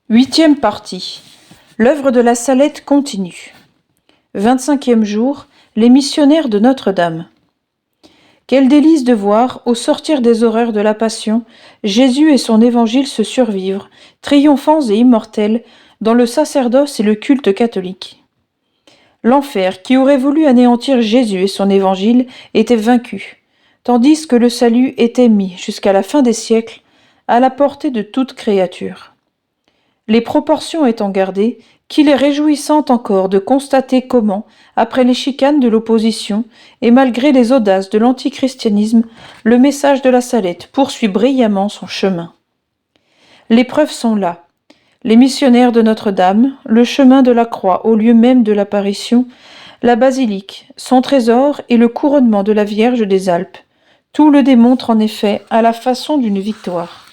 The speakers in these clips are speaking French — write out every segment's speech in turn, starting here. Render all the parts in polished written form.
Huitième partie. L'œuvre de la Salette continue. 25e jour. Les missionnaires de Notre-Dame. Quel délice de voir, au sortir des horreurs de la Passion, Jésus et son évangile se survivre, triomphants et immortels, dans le sacerdoce et le culte catholique. L'enfer, qui aurait voulu anéantir Jésus et son évangile, était vaincu, tandis que le salut était mis, jusqu'à la fin des siècles, à la portée de toute créature. Les proportions étant gardées, qu'il est réjouissant encore de constater comment, après les chicanes de l'opposition, et malgré les audaces de l'antichristianisme, le message de la Salette poursuit brillamment son chemin. Les preuves sont là. Les missionnaires de Notre-Dame, le chemin de la croix au lieu même de l'apparition, la basilique, son trésor et le couronnement de la Vierge des Alpes. Tout le démontre en effet à la façon d'une victoire.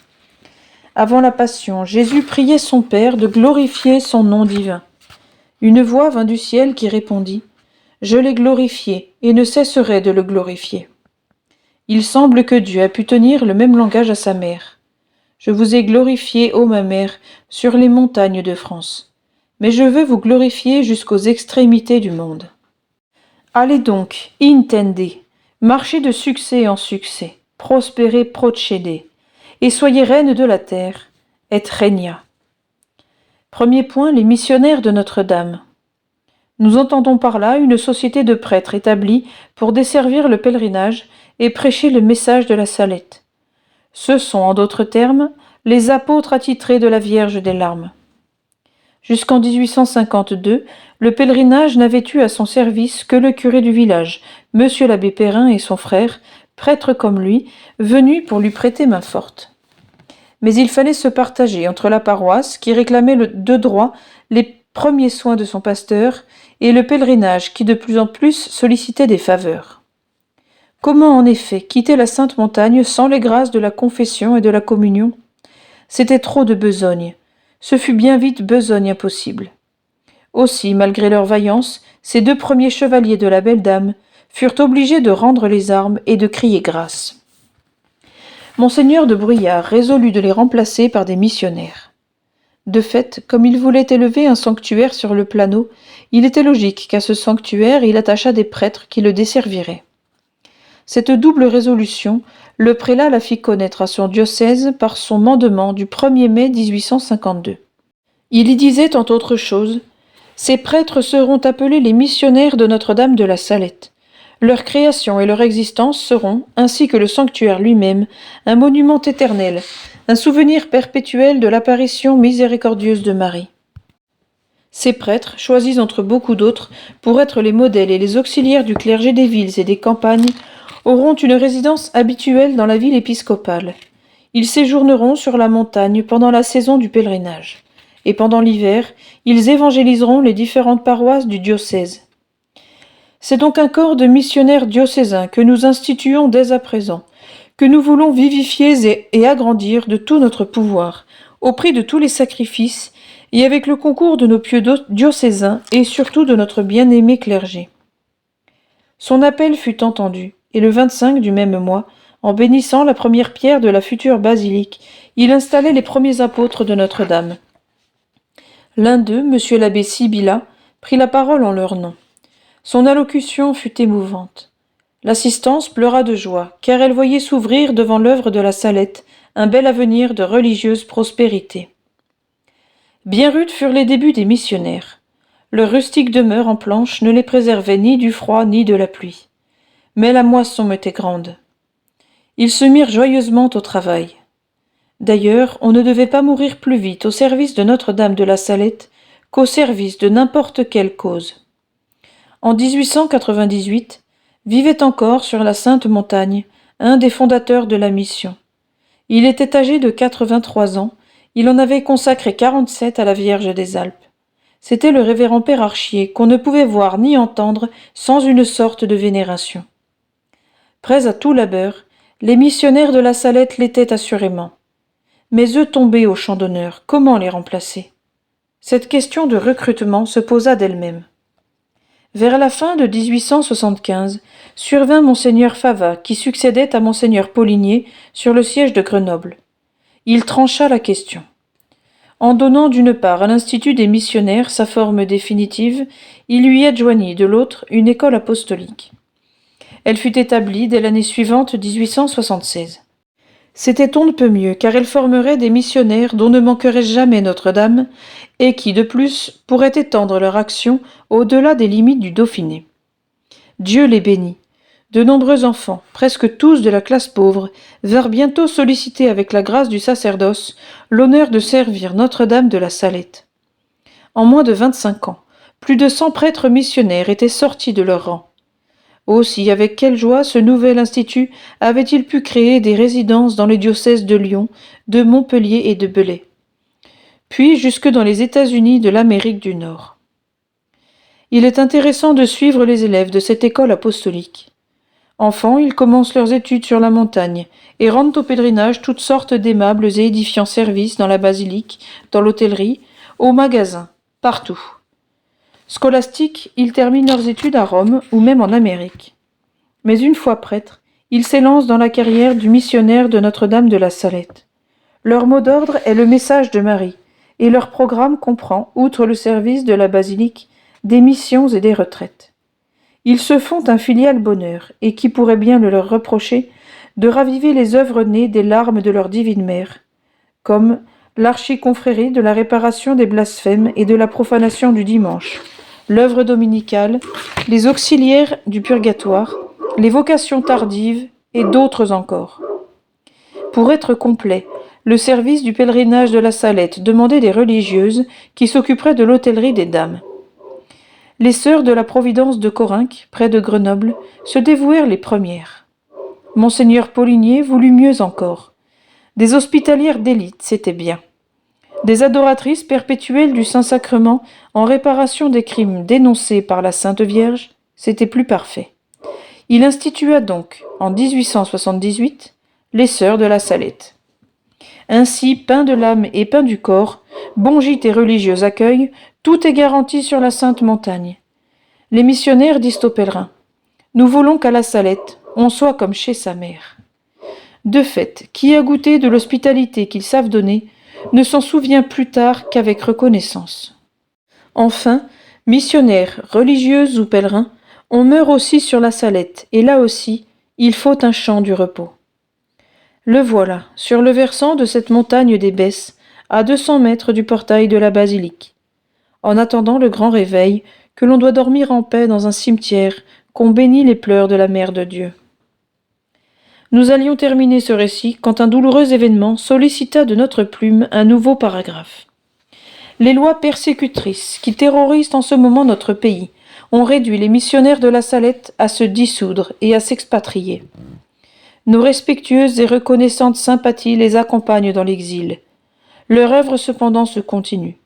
Avant la Passion, Jésus priait son Père de glorifier son nom divin. Une voix vint du ciel qui répondit « Je l'ai glorifié et ne cesserai de le glorifier ». Il semble que Dieu a pu tenir le même langage à sa mère. « Je vous ai glorifié, ô ma mère, sur les montagnes de France. Mais je veux vous glorifier jusqu'aux extrémités du monde. » Allez donc, intendez, marchez de succès en succès, prospérez procédez, et soyez reine de la terre, et regna. Premier point, les missionnaires de Notre-Dame. Nous entendons par là une société de prêtres établie pour desservir le pèlerinage et prêcher le message de la Salette. Ce sont, en d'autres termes, les apôtres attitrés de la Vierge des Larmes. Jusqu'en 1852, le pèlerinage n'avait eu à son service que le curé du village, monsieur l'abbé Perrin et son frère, prêtres comme lui, venus pour lui prêter main forte. Mais il fallait se partager entre la paroisse, qui réclamait de droit les premiers soins de son pasteur, et le pèlerinage, qui de plus en plus sollicitait des faveurs. Comment en effet quitter la Sainte Montagne sans les grâces de la confession et de la communion ? C'était trop de besogne. Ce fut bien vite besogne impossible. Aussi, malgré leur vaillance, ces deux premiers chevaliers de la Belle Dame furent obligés de rendre les armes et de crier grâce. Monseigneur de Bruyères résolut de les remplacer par des missionnaires. De fait, comme il voulait élever un sanctuaire sur le plateau, il était logique qu'à ce sanctuaire il attachât des prêtres qui le desserviraient. Cette double résolution, le prélat la fit connaître à son diocèse par son mandement du 1er mai 1852. Il y disait, entre autres choses, « Ces prêtres seront appelés les missionnaires de Notre-Dame de la Salette. Leur création et leur existence seront, ainsi que le sanctuaire lui-même, un monument éternel, un souvenir perpétuel de l'apparition miséricordieuse de Marie. Ces prêtres, choisis entre beaucoup d'autres, pour être les modèles et les auxiliaires du clergé des villes et des campagnes, auront une résidence habituelle dans la ville épiscopale. Ils séjourneront sur la montagne pendant la saison du pèlerinage, et pendant l'hiver, ils évangéliseront les différentes paroisses du diocèse. C'est donc un corps de missionnaires diocésains que nous instituons dès à présent, que nous voulons vivifier et agrandir de tout notre pouvoir, au prix de tous les sacrifices, et avec le concours de nos pieux diocésains et surtout de notre bien-aimé clergé. Son appel fut entendu, et le 25 du même mois, en bénissant la première pierre de la future basilique, il installait les premiers apôtres de Notre-Dame. L'un d'eux, monsieur l'abbé Sibylla, prit la parole en leur nom. Son allocution fut émouvante. L'assistance pleura de joie, car elle voyait s'ouvrir devant l'œuvre de la Salette un bel avenir de religieuse prospérité. Bien rudes furent les débuts des missionnaires. Leur rustique demeure en planches ne les préservait ni du froid ni de la pluie. Mais la moisson était grande. Ils se mirent joyeusement au travail. D'ailleurs, on ne devait pas mourir plus vite au service de Notre-Dame de la Salette qu'au service de n'importe quelle cause. En 1898, vivait encore sur la Sainte Montagne un des fondateurs de la mission. Il était âgé de 83 ans, il en avait consacré 47 à la Vierge des Alpes. C'était le révérend Père Archier qu'on ne pouvait voir ni entendre sans une sorte de vénération. Prêts à tout labeur, les missionnaires de la Salette l'étaient assurément. Mais eux tombés au champ d'honneur, comment les remplacer ? Cette question de recrutement se posa d'elle-même. Vers la fin de 1875, survint monseigneur Favat, qui succédait à monseigneur Paulinier sur le siège de Grenoble. Il trancha la question. En donnant d'une part à l'Institut des missionnaires sa forme définitive, il lui adjoignit de l'autre une école apostolique. Elle fut établie dès l'année suivante 1876. C'était on ne peut mieux, car elle formerait des missionnaires dont ne manquerait jamais Notre-Dame, et qui, de plus, pourraient étendre leur action au-delà des limites du Dauphiné. Dieu les bénit. De nombreux enfants, presque tous de la classe pauvre, vinrent bientôt solliciter avec la grâce du sacerdoce l'honneur de servir Notre-Dame de la Salette. En moins de 25 ans, plus de 100 prêtres missionnaires étaient sortis de leur rang. Aussi, avec quelle joie ce nouvel institut avait-il pu créer des résidences dans les diocèses de Lyon, de Montpellier et de Belley, puis jusque dans les États-Unis de l'Amérique du Nord. Il est intéressant de suivre les élèves de cette école apostolique. Enfants, ils commencent leurs études sur la montagne et rendent au pèlerinage toutes sortes d'aimables et édifiants services dans la basilique, dans l'hôtellerie, au magasin, partout. Scolastiques, ils terminent leurs études à Rome ou même en Amérique. Mais une fois prêtres, ils s'élancent dans la carrière du missionnaire de Notre-Dame de la Salette. Leur mot d'ordre est le message de Marie, et leur programme comprend, outre le service de la basilique, des missions et des retraites. Ils se font un filial bonheur, et qui pourrait bien le leur reprocher, de raviver les œuvres nées des larmes de leur divine mère, comme l'archiconfrérie de la réparation des blasphèmes et de la profanation du dimanche, l'œuvre dominicale, les auxiliaires du purgatoire, les vocations tardives et d'autres encore. Pour être complet, le service du pèlerinage de la Salette demandait des religieuses qui s'occuperaient de l'hôtellerie des dames. Les sœurs de la Providence de Corinque, près de Grenoble, se dévouèrent les premières. Monseigneur Paulinier voulut mieux encore. Des hospitalières d'élite, c'était bien. Des adoratrices perpétuelles du Saint-Sacrement en réparation des crimes dénoncés par la Sainte Vierge, c'était plus parfait. Il institua donc, en 1878, les sœurs de la Salette. Ainsi, pain de l'âme et pain du corps, bon gîte et religieux accueil, tout est garanti sur la Sainte Montagne. Les missionnaires disent aux pèlerins : nous voulons qu'à la Salette, on soit comme chez sa mère. De fait, qui a goûté de l'hospitalité qu'ils savent donner, ne s'en souvient plus tard qu'avec reconnaissance. Enfin, missionnaires, religieuses ou pèlerins, on meurt aussi sur la Salette, et là aussi, il faut un chant du repos. Le voilà, sur le versant de cette montagne des Besses, à 200 mètres du portail de la basilique. En attendant le grand réveil, que l'on doit dormir en paix dans un cimetière, qu'on bénit les pleurs de la Mère de Dieu. Nous allions terminer ce récit quand un douloureux événement sollicita de notre plume un nouveau paragraphe. Les lois persécutrices qui terrorisent en ce moment notre pays ont réduit les missionnaires de la Salette à se dissoudre et à s'expatrier. Nos respectueuses et reconnaissantes sympathies les accompagnent dans l'exil. Leur œuvre cependant se continue.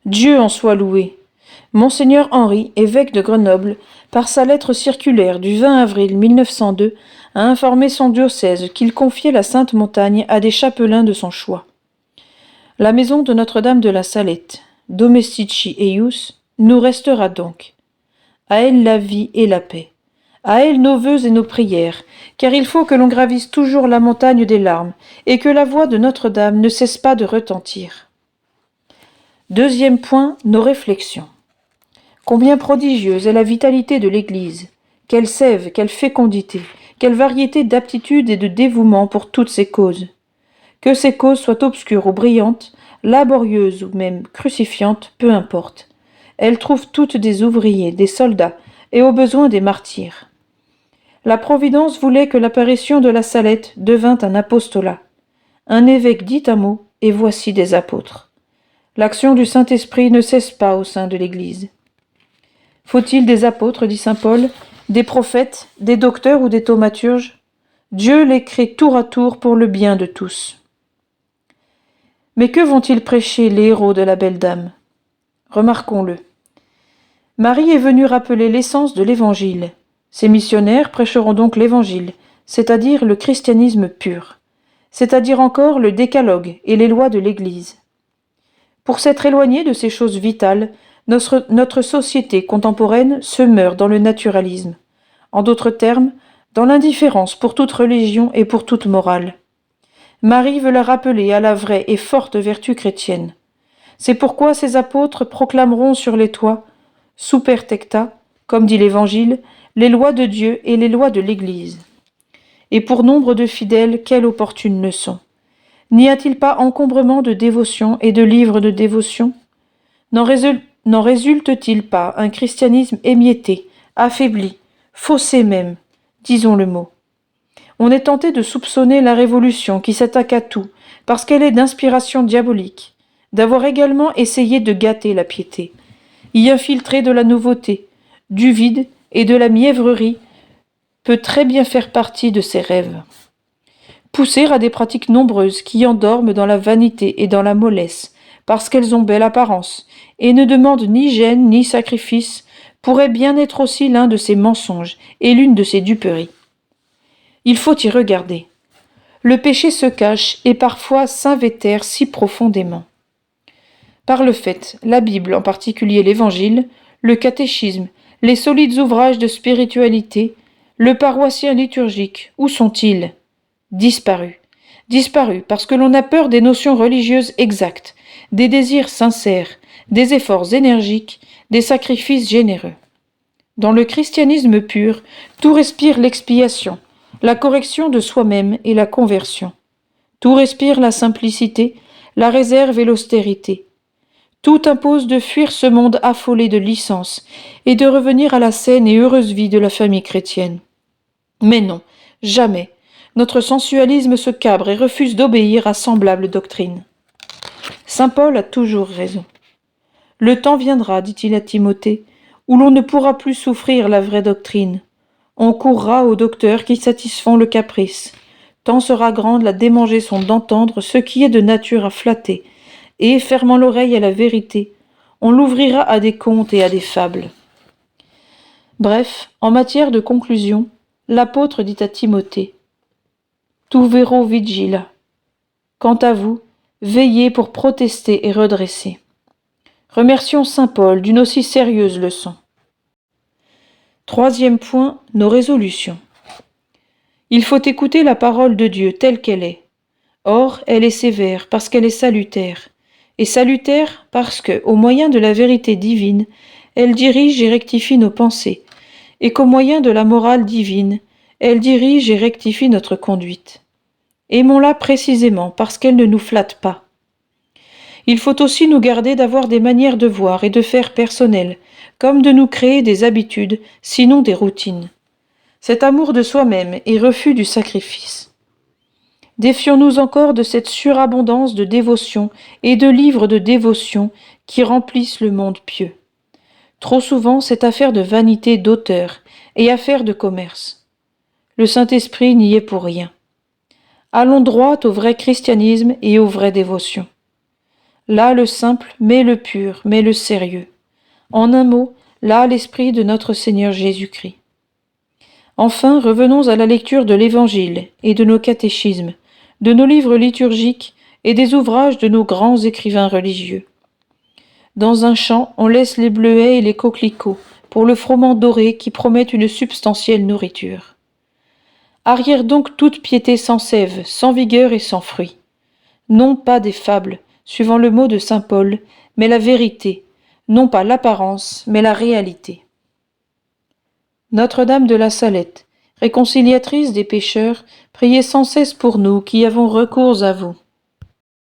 Dieu en soit loué. Monseigneur Henri, évêque de Grenoble, par sa lettre circulaire du 20 avril 1902, a informé son diocèse qu'il confiait la Sainte Montagne à des chapelains de son choix. La maison de Notre-Dame de la Salette, Domestici eius, nous restera donc. À elle la vie et la paix. À elle nos vœux et nos prières, car il faut que l'on gravisse toujours la montagne des larmes, et que la voix de Notre-Dame ne cesse pas de retentir. Deuxième point, nos réflexions. Combien prodigieuse est la vitalité de l'Église, quelle sève, quelle fécondité, quelle variété d'aptitude et de dévouement pour toutes ces causes. Que ces causes soient obscures ou brillantes, laborieuses ou même crucifiantes, peu importe. Elles trouvent toutes des ouvriers, des soldats, et au besoin des martyrs. La Providence voulait que l'apparition de la Salette devint un apostolat. Un évêque dit un mot, et voici des apôtres. L'action du Saint-Esprit ne cesse pas au sein de l'Église. Faut-il des apôtres, dit saint Paul, des prophètes, des docteurs ou des thaumaturges ? Dieu les crée tour à tour pour le bien de tous. Mais que vont-ils prêcher, les héros de la belle dame ? Remarquons-le. Marie est venue rappeler l'essence de l'Évangile. Ces missionnaires prêcheront donc l'Évangile, c'est-à-dire le christianisme pur, c'est-à-dire encore le décalogue et les lois de l'Église. Pour s'être éloigné de ces choses vitales, notre société contemporaine se meurt dans le naturalisme. En d'autres termes, dans l'indifférence pour toute religion et pour toute morale. Marie veut la rappeler à la vraie et forte vertu chrétienne. C'est pourquoi ces apôtres proclameront sur les toits, super tecta, comme dit l'Évangile, les lois de Dieu et les lois de l'Église. Et pour nombre de fidèles, quelle opportune leçon! N'y a-t-il pas encombrement de dévotion et de livres de dévotion? N'en résulte-t-il pas un christianisme émietté, affaibli, faussé même, disons le mot? On est tenté de soupçonner la Révolution qui s'attaque à tout, parce qu'elle est d'inspiration diabolique, d'avoir également essayé de gâter la piété, y infiltrer de la nouveauté, du vide et de la mièvrerie peut très bien faire partie de ses rêves. Pousser à des pratiques nombreuses qui endorment dans la vanité et dans la mollesse, parce qu'elles ont belle apparence, et ne demandent ni gêne ni sacrifice, pourrait bien être aussi l'un de ces mensonges et l'une de ces duperies. Il faut y regarder. Le péché se cache et parfois s'invétère si profondément. Par le fait, la Bible, en particulier l'Évangile, le catéchisme, les solides ouvrages de spiritualité, le paroissien liturgique, où sont-ils? Disparus. Disparus parce que l'on a peur des notions religieuses exactes, des désirs sincères, des efforts énergiques, des sacrifices généreux. Dans le christianisme pur, tout respire l'expiation, la correction de soi-même et la conversion. Tout respire la simplicité, la réserve et l'austérité. Tout impose de fuir ce monde affolé de licence et de revenir à la saine et heureuse vie de la famille chrétienne. Mais non, jamais. Notre sensualisme se cabre et refuse d'obéir à semblable doctrine. Saint Paul a toujours raison. Le temps viendra, dit-il à Timothée, où l'on ne pourra plus souffrir la vraie doctrine. On courra aux docteurs qui satisfont le caprice. Tant sera grande la démangeaison d'entendre ce qui est de nature à flatter, et, fermant l'oreille à la vérité, on l'ouvrira à des contes et à des fables. Bref, en matière de conclusion, l'apôtre dit à Timothée, « Tu vero vigila ». Quant à vous, veillez pour protester et redresser. Remercions saint Paul d'une aussi sérieuse leçon. Troisième point, nos résolutions. Il faut écouter la parole de Dieu telle qu'elle est. Or, elle est sévère parce qu'elle est salutaire. Et salutaire parce que, au moyen de la vérité divine, elle dirige et rectifie nos pensées, et qu'au moyen de la morale divine, elle dirige et rectifie notre conduite. Aimons-la précisément parce qu'elle ne nous flatte pas. Il faut aussi nous garder d'avoir des manières de voir et de faire personnelles, comme de nous créer des habitudes, sinon des routines. Cet amour de soi-même et refus du sacrifice. Défions-nous encore de cette surabondance de dévotion et de livres de dévotion qui remplissent le monde pieux. Trop souvent, c'est affaire de vanité d'auteur et affaire de commerce. Le Saint-Esprit n'y est pour rien. Allons droit au vrai christianisme et aux vraies dévotions. Là le simple, mais le pur, mais le sérieux. En un mot, là l'esprit de notre Seigneur Jésus-Christ. Enfin, revenons à la lecture de l'Évangile et de nos catéchismes, de nos livres liturgiques et des ouvrages de nos grands écrivains religieux. Dans un champ, on laisse les bleuets et les coquelicots pour le froment doré qui promet une substantielle nourriture. Arrière donc toute piété sans sève, sans vigueur et sans fruit. Non pas des fables, suivant le mot de saint Paul, mais la vérité, non pas l'apparence, mais la réalité. Notre-Dame de la Salette, réconciliatrice des pécheurs, priez sans cesse pour nous qui avons recours à vous.